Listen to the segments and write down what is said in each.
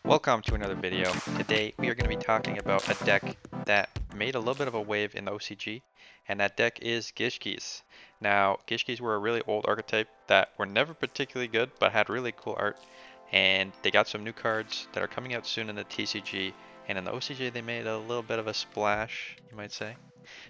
Welcome to another video. Today we are going to be talking about a deck that made a little bit of a wave in the OCG, and that deck is Gishkis. Now, Gishkis were a really old archetype that were never particularly good, but had really cool art, and they got some new cards that are coming out soon in the TCG, and in the OCG they made a little bit of a splash, you might say.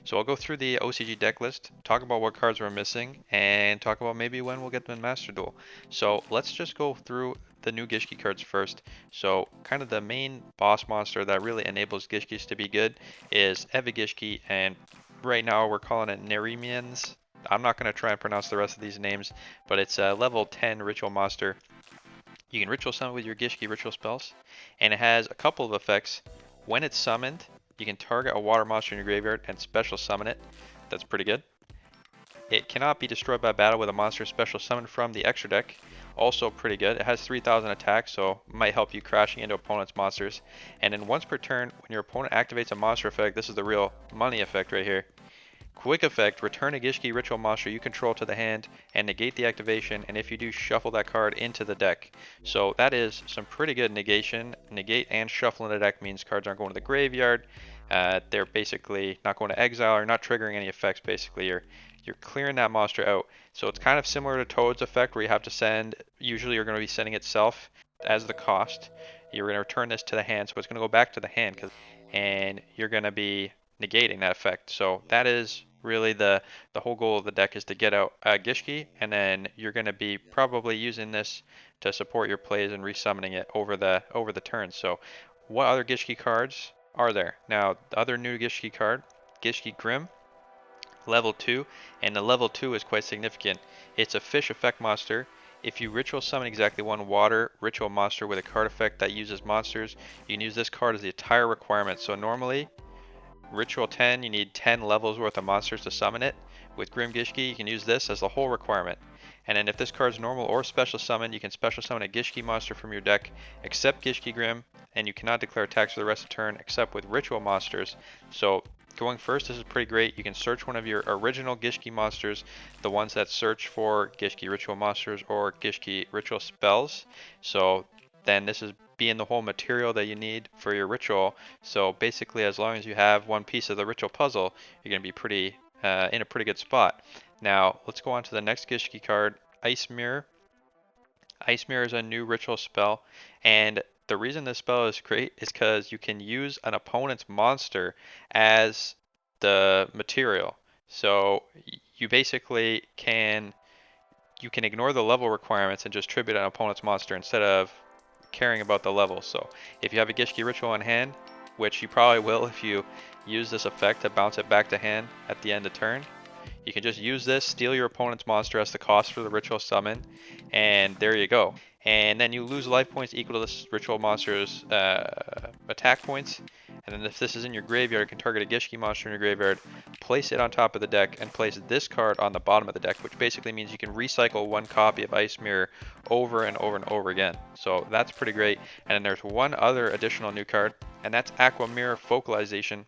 So I'll go through the OCG deck list, talk about what cards we're missing, and talk about maybe when we'll get them in Master Duel. So let's just go through the new Gishki cards first. So kind of the main boss monster that really enables Gishkis to be good is Gishki, and right now we're calling it Neremians. I'm not going to try and pronounce the rest of these names, but it's a level 10 ritual monster. You can ritual summon with your Gishki ritual spells, and it has a couple of effects. When it's summoned, you can target a water monster in your graveyard and special summon it. That's pretty good. It cannot be destroyed by battle with a monster special summoned from the extra deck. Also pretty good. It has 3000 attack, so might help you crashing into opponent's monsters. And then once per turn, when your opponent activates a monster effect, this is the real money effect right here. Quick effect, return a Gishki ritual monster you control to the hand and negate the activation, and if you do, shuffle that card into the deck. So that is some pretty good negation. Negate and shuffle in the deck means cards aren't going to the graveyard. They're basically not going to exile or not triggering any effects. Basically, you're clearing that monster out. So it's kind of similar to Toad's effect, where you have to send, usually you're going to be sending itself as the cost. You're going to return this to the hand, so it's going to go back to the hand, and you're going to be negating that effect. So that is really the whole goal of the deck, is to get out Gishki, and then you're going to be probably using this to support your plays and resummoning it over the turn. So what other Gishki cards are there? Now, the other new Gishki card, Gishki Grim, level 2, and the level 2 is quite significant. It's a fish effect monster. If you ritual summon exactly one water ritual monster with a card effect that uses monsters, you can use this card as the entire requirement. So normally, Ritual 10, you need 10 levels worth of monsters to summon it. With Grim Gishki, you can use this as the whole requirement. And then if this card's normal or special summon, you can special summon a Gishki monster from your deck, except Gishki Grim, and you cannot declare attacks for the rest of the turn except with ritual monsters. So going first, this is pretty great. You can search one of your original Gishki monsters, the ones that search for Gishki ritual monsters or Gishki ritual spells. So then this is being the whole material that you need for your ritual. So basically, as long as you have one piece of the ritual puzzle, you're going to be pretty in a pretty good spot. Now let's go on to the next Gishki card, Ice Mirror. Ice Mirror is a new ritual spell, and the reason this spell is great is because you can use an opponent's monster as the material. So you basically can ignore the level requirements and just tribute an opponent's monster instead of caring about the level. So if you have a Gishki ritual in hand, which you probably will if you use this effect to bounce it back to hand at the end of turn, you can just use this, steal your opponent's monster as the cost for the ritual summon, and there you go. And then you lose life points equal to this ritual monster's attack points. And then if this is in your graveyard, you can target a Gishki monster in your graveyard, place it on top of the deck, and place this card on the bottom of the deck, which basically means you can recycle one copy of Ice Mirror over and over and over again. So that's pretty great. And then there's one other additional new card, and that's Aqua Mirror Focalization.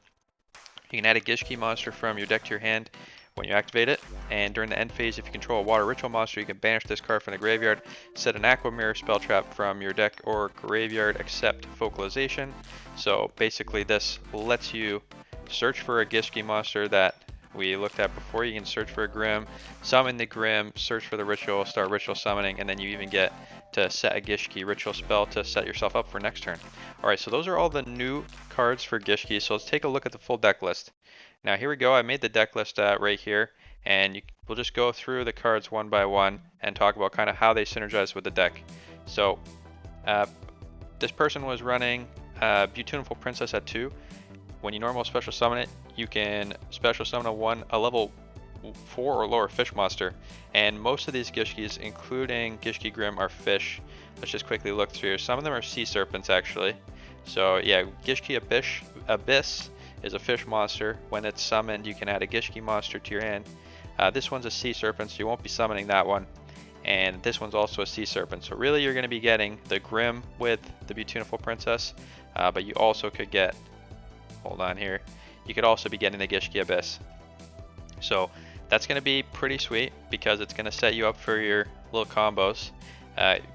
You can add a Gishki monster from your deck to your hand when you activate it, and during the end phase, if you control a water ritual monster, you can banish this card from the graveyard, set an Aqua Mirror spell trap from your deck or graveyard, except Focalization. So basically this lets you search for a Gishki monster that we looked at before. You can search for a Grim, summon the Grim, search for the ritual, start ritual summoning, and then you even get to set a Gishki ritual spell to set yourself up for next turn. Alright, so those are all the new cards for Gishki, so let's take a look at the full deck list. Now here we go, I made the deck list right here, and we'll just go through the cards one by one and talk about kind of how they synergize with the deck. So this person was running Beautiful Princess at 2. When you normal special summon it, you can special summon a level 4 or lower fish monster, and most of these Gishkis, including Gishki Grim, are fish. Let's just quickly look through. Some of them are sea serpents actually. So yeah, Gishki Abyss is a fish monster. When it's summoned, you can add a Gishki monster to your hand. This one's a sea serpent, so you won't be summoning that one. And this one's also a sea serpent. So really you're going to be getting the Grim with the Beautiful Princess, but you also could get, hold on here, you could also be getting the Gishki Abyss. So That's going to be pretty sweet because it's going to set you up for your little combos.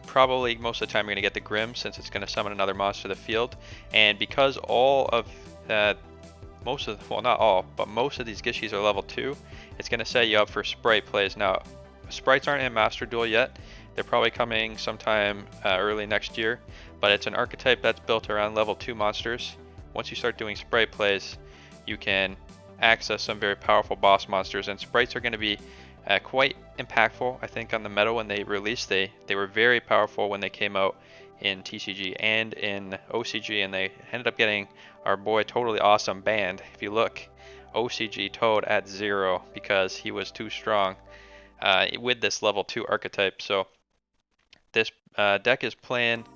Probably most of the time you're going to get the Grim since it's going to summon another monster to the field. And because all of well, not all, but most of these Gishkis are level 2, it's going to set you up for Sprite plays. Now, Sprites aren't in MasterDuel yet. They're probably coming sometime early next year, but it's an archetype that's built around level 2 monsters. Once you start doing Sprite plays, you can access some very powerful boss monsters, and Sprites are going to be quite impactful. I think on the meta when they released, they were very powerful when they came out in TCG and in OCG, and they ended up getting our boy Totally Awesome banned. If you look, OCG Toad at 0 because he was too strong with this level 2 archetype. So this deck is playing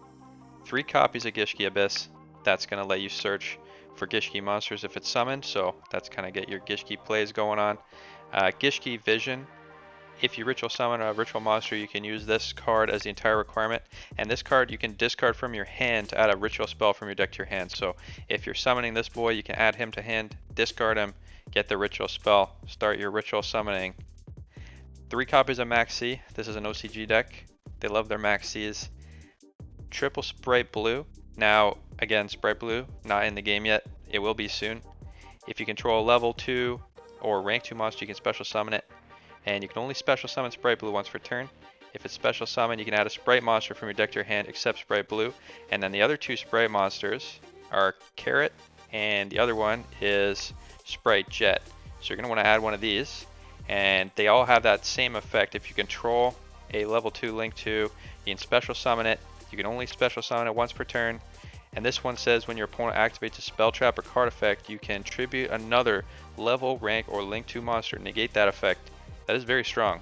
3 copies of Gishki Abyss. That's going to let you search for Gishki monsters if it's summoned, so that's kind of get your Gishki plays going on. Gishki Vision. If you ritual summon a ritual monster, you can use this card as the entire requirement, and this card you can discard from your hand to add a ritual spell from your deck to your hand. So if you're summoning this boy, you can add him to hand, discard him, get the ritual spell, start your ritual summoning. 3 copies of Max C. This is an OCG deck. They love their Max Cs. Triple Sprite Blue. Now, again, Sprite Blue, not in the game yet. It will be soon. If you control a level 2 or rank 2 monster, you can special summon it. And you can only special summon Sprite Blue once per turn. If it's special summon, you can add a Sprite monster from your deck to your hand except Sprite Blue. And then the other 2 Sprite monsters are Carrot, and the other one is Sprite Jet. So you're going to want to add one of these. And they all have that same effect. If you control a level 2 Link 2, you can special summon it. You can only special summon it once per turn. And this one says when your opponent activates a spell trap or card effect, you can tribute another level, rank, or Link 2 monster. Negate that effect. That is very strong.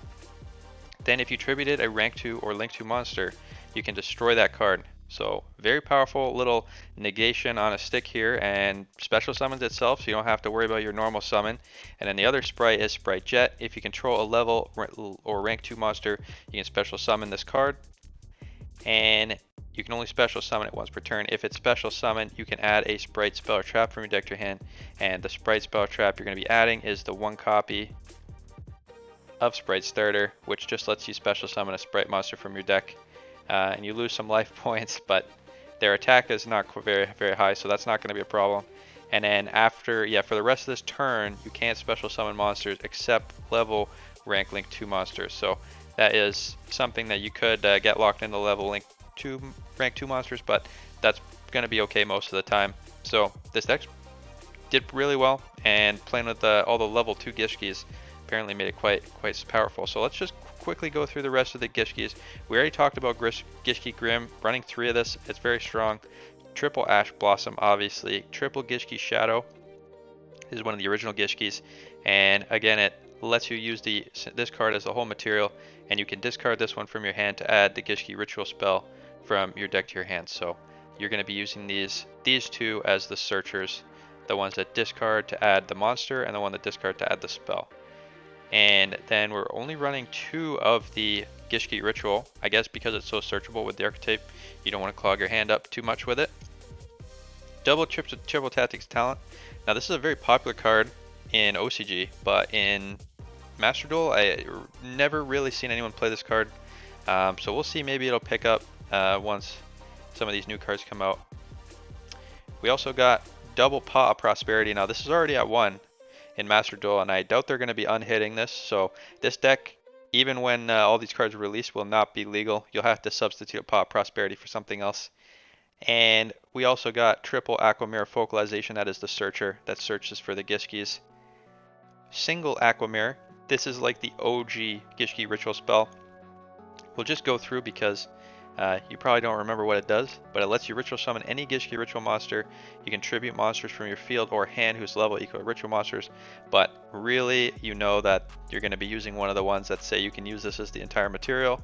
Then if you tributed a rank 2 or Link 2 monster, you can destroy that card. So very powerful little negation on a stick here, and special summons itself, so you don't have to worry about your normal summon. And then the other Sprite is Sprite Jet. If you control a level or rank 2 monster, you can special summon this card. And you can only special summon it once per turn. If it's special summoned, you can add a Sprite spell or trap from your deck to your hand. And the Sprite spell trap you're going to be adding is the 1 copy of Sprite Starter, which just lets you special summon a Sprite monster from your deck. And you lose some life points, but their attack is not very, very high, so that's not going to be a problem. And then after, for the rest of this turn, you can't special summon monsters except level rank Link 2 monsters. So that is something that you could get locked into level rank 2 monsters, but that's going to be okay most of the time. So this deck did really well, and playing with all the level 2 Gishkis apparently made it quite powerful. So let's just quickly go through the rest of the Gishkis. We already talked about Gishki Grim. Running 3 of this, it's very strong. Triple Ash Blossom, obviously. Triple Gishki Shadow is one of the original Gishkis, and again it lets you use this card as the whole material, and you can discard this one from your hand to add the Gishki Ritual spell from your deck to your hand. So you're going to be using these 2 as the searchers, the ones that discard to add the monster and the one that discard to add the spell. And then we're only running 2 of the Gishki Ritual, I guess because it's so searchable with the archetype. You don't want to clog your hand up too much with it. Double Triple Tactics Talent. Now this is a very popular card in OCG, but in MasterDuel I never really seen anyone play this card. So we'll see, maybe it'll pick up once some of these new cards come out. We also got Double Paw of Prosperity. Now this is already at 1 in MasterDuel, and I doubt they're going to be unhitting this. So this deck, even when all these cards are released, will not be legal. You'll have to substitute Paw of Prosperity for something else. And we also got Triple Aquamirror Focalization. That is the searcher that searches for the Gishkis. Single Aquamirror. This is like the OG Gishki Ritual spell. We'll just go through because you probably don't remember what it does, but it lets you ritual summon any Gishki Ritual monster. You can tribute monsters from your field or hand whose level equal to ritual monsters, but really you know that you're going to be using one of the ones that say you can use this as the entire material.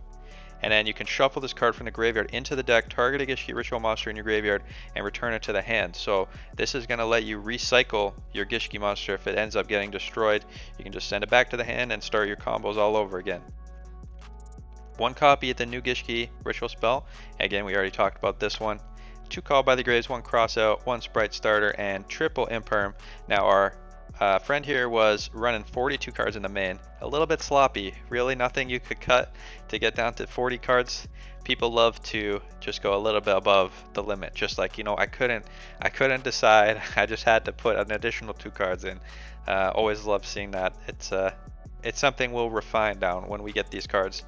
And then you can shuffle this card from the graveyard into the deck, target a Gishki Ritual monster in your graveyard, and return it to the hand. So this is going to let you recycle your Gishki monster. If it ends up getting destroyed, you can just send it back to the hand and start your combos all over again. 1 copy of the new Gishki Ritual spell. Again, we already talked about this one. 2 Call by the Graves, 1 Cross Out, 1 Sprite Starter, and triple Imperm. Now our friend here was running 42 cards in the main. A little bit sloppy. Really nothing you could cut to get down to 40 cards. People love to just go a little bit above the limit. Just like, you know, I couldn't decide. I just had to put an additional 2 cards in. Always love seeing that. It's something we'll refine down when we get these cards.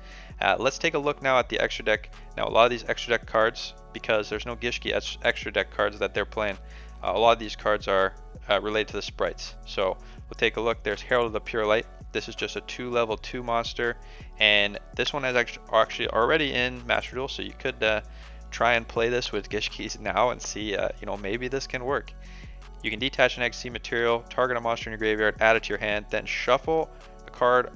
Let's take a look now at the extra deck. Now a lot of these extra deck cards, because there's no Gishki extra deck cards that they're playing, a lot of these cards are related to the sprites. So we'll take a look. There's Herald of the Pure Light. This is just a 2 level 2 monster, and this one is actually already in Master Duel, so you could try and play this with Gishkis now and see, you know, maybe this can work. You can detach an XC material, target a monster in your graveyard, add it to your hand, then shuffle a card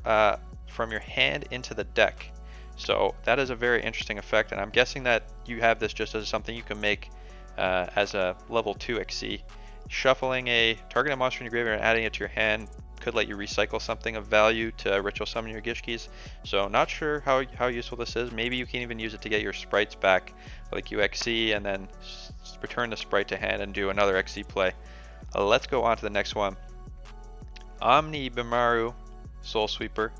from your hand into the deck. So that is a very interesting effect, and I'm guessing that you have this just as something you can make as a level 2 XC. Shuffling a target monster in your graveyard and adding it to your hand could let you recycle something of value to ritual summon your Gishkis. So not sure how useful this is. Maybe you can even use it to get your sprites back, like you XC and then return the sprite to hand and do another XC play. Let's go on to the next one. Omni Bimaru Soul Sweeper.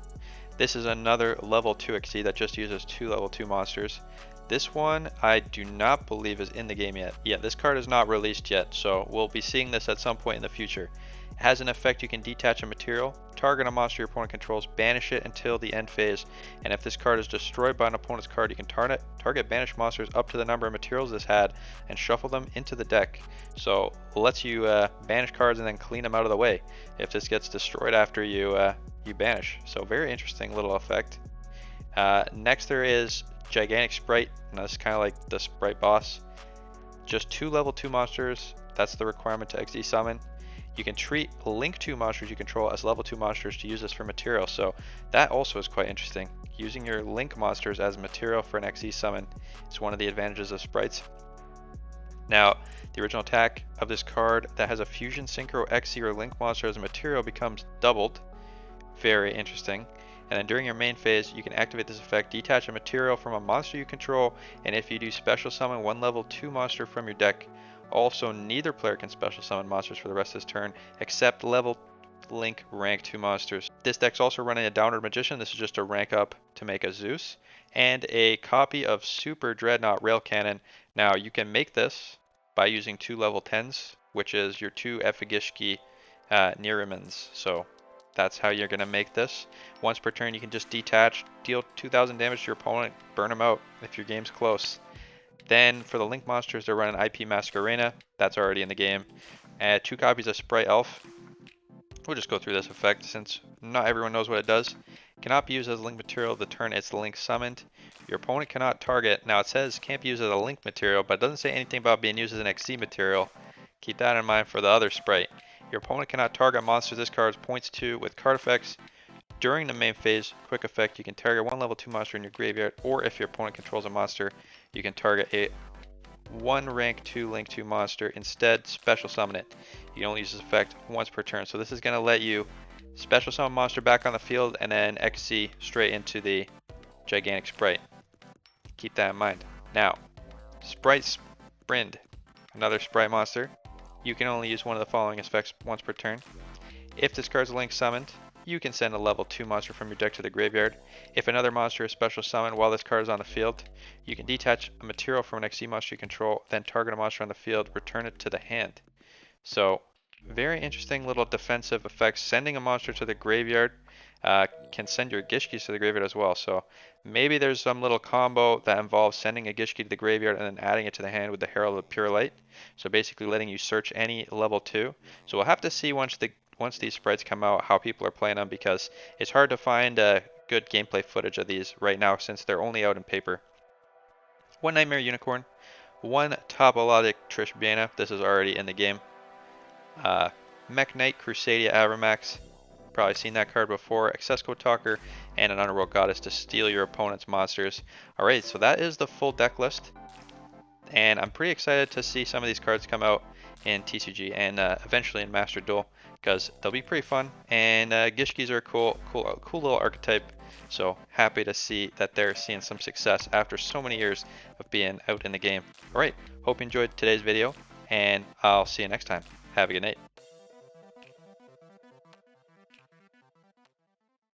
This is another level 2 XC that just uses 2 level 2 monsters. This one I do not believe is in the game yet. Yeah, this card is not released yet, so we'll be seeing this at some point in the future. It has an effect: you can detach a material, target a monster your opponent controls, banish it until the end phase, and if this card is destroyed by an opponent's card, you can target banished monsters up to the number of materials this had and shuffle them into the deck. So it lets you banish cards and then clean them out of the way if this gets destroyed after you banish. So very interesting little effect. Next there is Gigantic Sprite. Now this is kind of like the Sprite boss. Just 2 level 2 monsters. That's the requirement to XD summon. You can treat Link 2 monsters you control as level 2 monsters to use this for material. So that also is quite interesting. Using your Link monsters as material for an XD summon is one of the advantages of sprites. Now, the original attack of this card that has a Fusion Synchro XC or Link monster as a material becomes doubled. Very interesting. And then during your main phase, you can activate this effect: detach a material from a monster you control, and if you do special summon 1 level 2 monster from your deck. Also, neither player can special summon monsters for the rest of this turn, except level Link rank 2 monsters. This deck's also running a Downward Magician. This is just a rank up to make a Zeus, and a copy of Super Dreadnought Rail Cannon. Now, you can make this by using 2 level 10s, which is your 2 Efigishki Nirimans. So that's how you're going to make this. Once per turn, you can just detach, deal 2,000 damage to your opponent, burn them out if your game's close. Then for the Link monsters, they're running IP Masquerena. That's already in the game. 2 copies of Sprite Elf. We'll just go through this effect since not everyone knows what it does. Cannot be used as a Link material the turn it's Link summoned. Your opponent cannot target. Now it says can't be used as a Link material, but it doesn't say anything about being used as an XC material. Keep that in mind for the other Sprite. Your opponent cannot target monsters this card points to with card effects. During the main phase, quick effect, you can target 1 level 2 monster in your graveyard, or if your opponent controls a monster, you can target a 1 rank 2 Link 2 monster. Instead, special summon it. You can only use this effect once per turn. So this is going to let you special summon monster back on the field and then XC straight into the Gigantic Sprite. Keep that in mind. Now, Sprite Sprint, another Sprite monster. You can only use one of the following effects once per turn. If this card's Link summoned, you can send a level 2 monster from your deck to the graveyard. If another monster is special summoned while this card is on the field, you can detach a material from an XC monster you control, then target a monster on the field, return it to the hand. So, very interesting little defensive effects. Sending a monster to the graveyard can send your Gishkis to the graveyard as well. So, maybe there's some little combo that involves sending a Gishki to the graveyard and then adding it to the hand with the Herald of Pure Light. So basically letting you search any level 2. So we'll have to see once these sprites come out how people are playing them, because it's hard to find good gameplay footage of these right now since they're only out in paper. 1 Nightmare Unicorn, 1 Topologic Trishbana. This is already in the game. Mech Knight Crusadia Avramax. Probably seen that card before. Accesscode Talker and an Underworld Goddess to steal your opponent's monsters. Alright, so that is the full deck list. And I'm pretty excited to see some of these cards come out in TCG and eventually in Master Duel, because they'll be pretty fun. And Gishkis are a cool little archetype. So happy to see that they're seeing some success after so many years of being out in the game. Alright, hope you enjoyed today's video, and I'll see you next time. Have a good night.